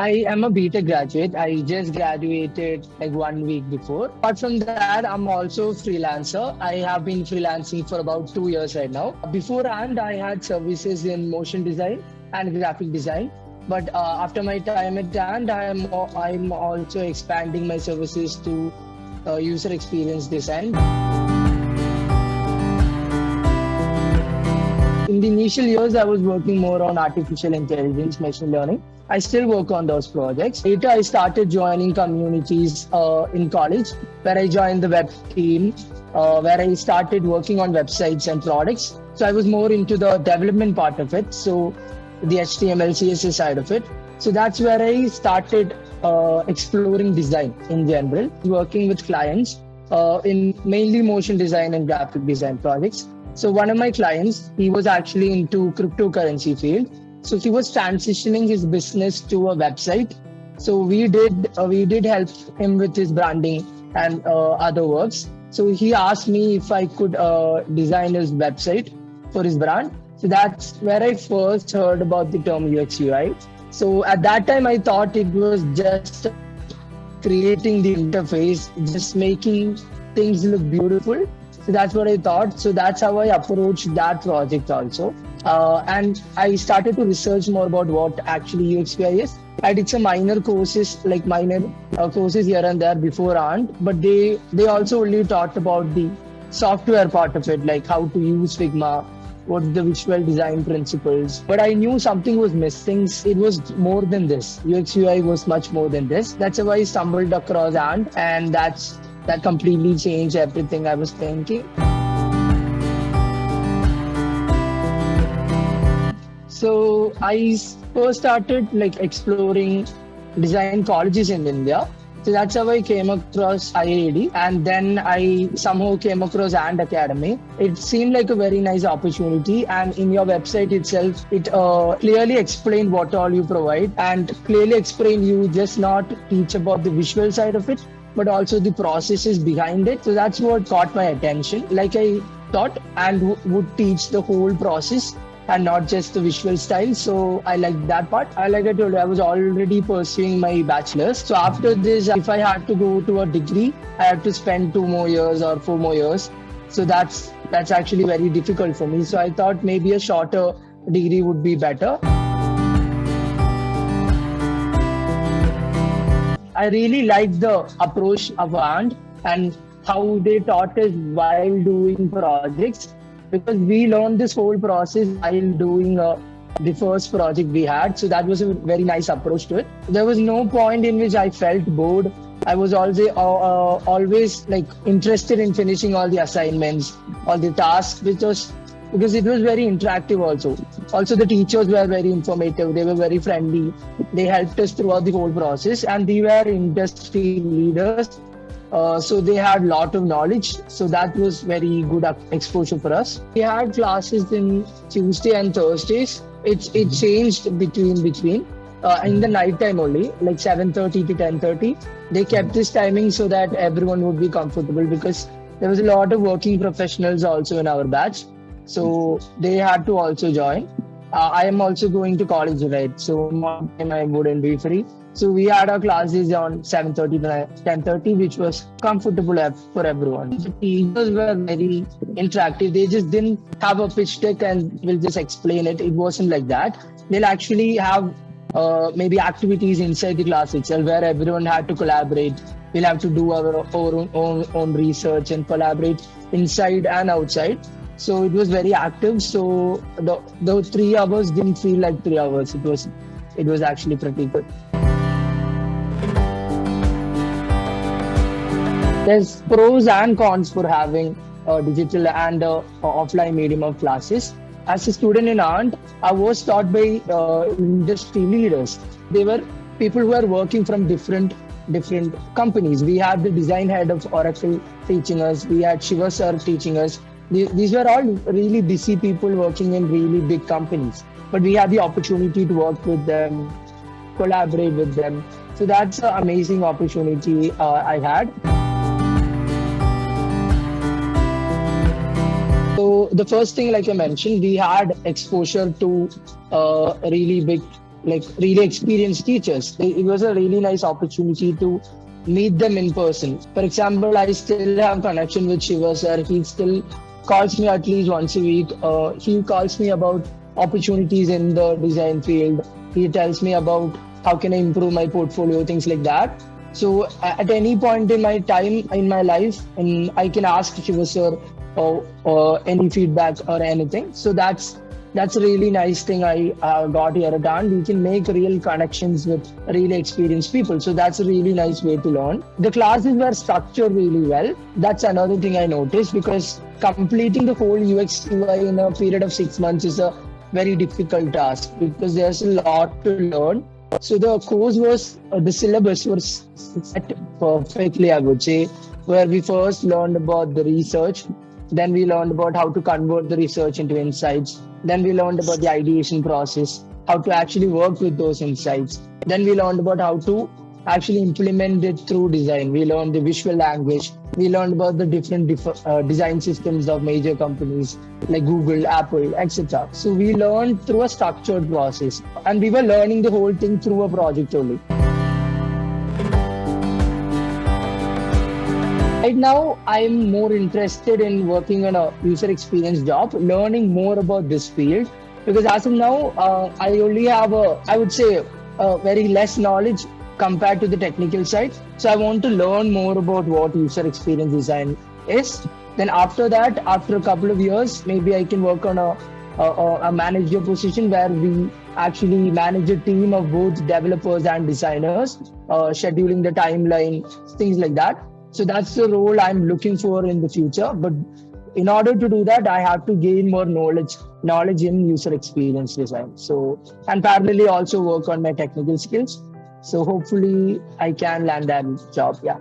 I am a BTech graduate. I just graduated like 1 week before. Apart from that, I'm also a freelancer. I have been freelancing for about 2 years right now. Beforehand, I had services in motion design and graphic design. But after my time at AND, I'm also expanding my services to user experience design. In the initial years, I was working more on artificial intelligence, machine learning. I still work on those projects. Later, I started joining communities in college, where I joined the web team, where I started working on websites and products. So I was more into the development part of it, so the HTML, CSS side of it. So that's where I started exploring design in general, working with clients in mainly motion design and graphic design projects. So one of my clients, he was actually into cryptocurrency field. So he was transitioning his business to a website. So we did help him with his branding and other works. So he asked me if I could design his website for his brand. So that's where I first heard about the term UX UI. So at that time, I thought it was just creating the interface, just making things look beautiful. So that's what I thought. So that's how I approached that project also. And I started to research more about what actually UX/UI is. I did some minor courses here and there beforehand, but they also only taught about the software part of it, like how to use Figma, what's the visual design principles. But I knew something was missing. It was more than this. UX/UI was much more than this. That's how I stumbled across and that completely changed everything I was thinking. So I first started like exploring design colleges in India. So that's how I came across IIAD, and then I somehow came across AND Academy. It seemed like a very nice opportunity, and in your website itself, it clearly explained what all you provide and clearly explained you just not teach about the visual side of it, but also the processes behind it. So that's what caught my attention. Like I thought and would teach the whole process and not just the visual style. So I liked that part. Like I told you, I was already pursuing my bachelor's. So after this, if I had to go to a degree, I had to spend 2 more years or 4 more years. So that's actually very difficult for me. So I thought maybe a shorter degree would be better. I really liked the approach of AND and how they taught us while doing projects, because we learned this whole process while doing the first project we had. So that was a very nice approach to it. There was no point in which I felt bored. I was always like interested in finishing all the assignments, all the tasks, because it was very interactive also. Also, the teachers were very informative. They were very friendly. They helped us throughout the whole process, and they were industry leaders. So they had a lot of knowledge. So that was very good exposure for us. We had classes in Tuesday and Thursdays. It changed between in the night time only, like 7:30 to 10:30. They kept this timing so that everyone would be comfortable, because there was a lot of working professionals also in our batch. So they had to also join. I am also going to college, right? So one time I wouldn't be free. So we had our classes on 7:30 to 10:30, which was comfortable for everyone. The teachers were very interactive. They just didn't have a pitch deck and will just explain it. It wasn't like that. They'll actually have maybe activities inside the class itself where everyone had to collaborate. We'll have to do our own research and collaborate inside and outside. So it was very active. So the 3 hours didn't feel like 3 hours. It was actually pretty good. There's pros and cons for having a digital and offline medium of classes. As a student in AND, I was taught by industry leaders. They were people who were working from different companies. We had the design head of Oracle teaching us. We had Shiva sir teaching us. These were all really busy people working in really big companies. But we had the opportunity to work with them, collaborate with them. So that's an amazing opportunity I had. So the first thing, like I mentioned, we had exposure to really big like really experienced teachers. It was a really nice opportunity to meet them in person. For example, I still have connection with Shiva sir. He still calls me at least once a week. He calls me about opportunities in the design field. He tells me about how can I improve my portfolio, things like that. So at any point in my time in my life, and I can ask Shiva sir any feedback or anything. So that's a really nice thing I got here at hand. We can make real connections with really experienced people. So that's a really nice way to learn. The classes were structured really well. That's another thing I noticed, because completing the whole UX UI in a period of 6 months is a very difficult task, because there's a lot to learn. So the course was, the syllabus was set perfectly, I would say, where we first learned about the research, then we learned about how to convert the research into insights. Then we learned about the ideation process, how to actually work with those insights. Then we learned about how to actually implement it through design. We learned the visual language. We learned about the different design systems of major companies like Google, Apple, etc. So we learned through a structured process, and we were learning the whole thing through a project only. Right now, I'm more interested in working on a user experience job, learning more about this field, because as of now, I only have I would say, very less knowledge compared to the technical side. So I want to learn more about what user experience design is. Then after that, after a couple of years, maybe I can work on a manager position where we actually manage a team of both developers and designers, scheduling the timeline, things like that. So that's the role I'm looking for in the future. But in order to do that, I have to gain more knowledge in user experience design. So, and parallelly also work on my technical skills. So hopefully I can land that job. Yeah.